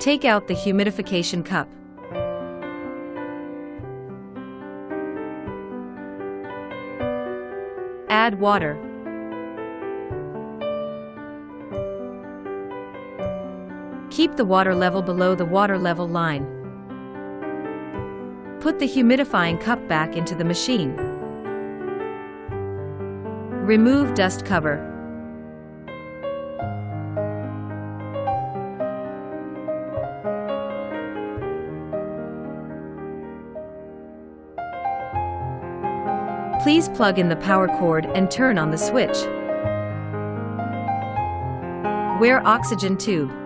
Take out the humidification cup. Add water. Keep the water level below the water level line. Put the humidifying cup back into the machine. Remove dust cover. Please plug in the power cord and turn on the switch. Wear oxygen tube.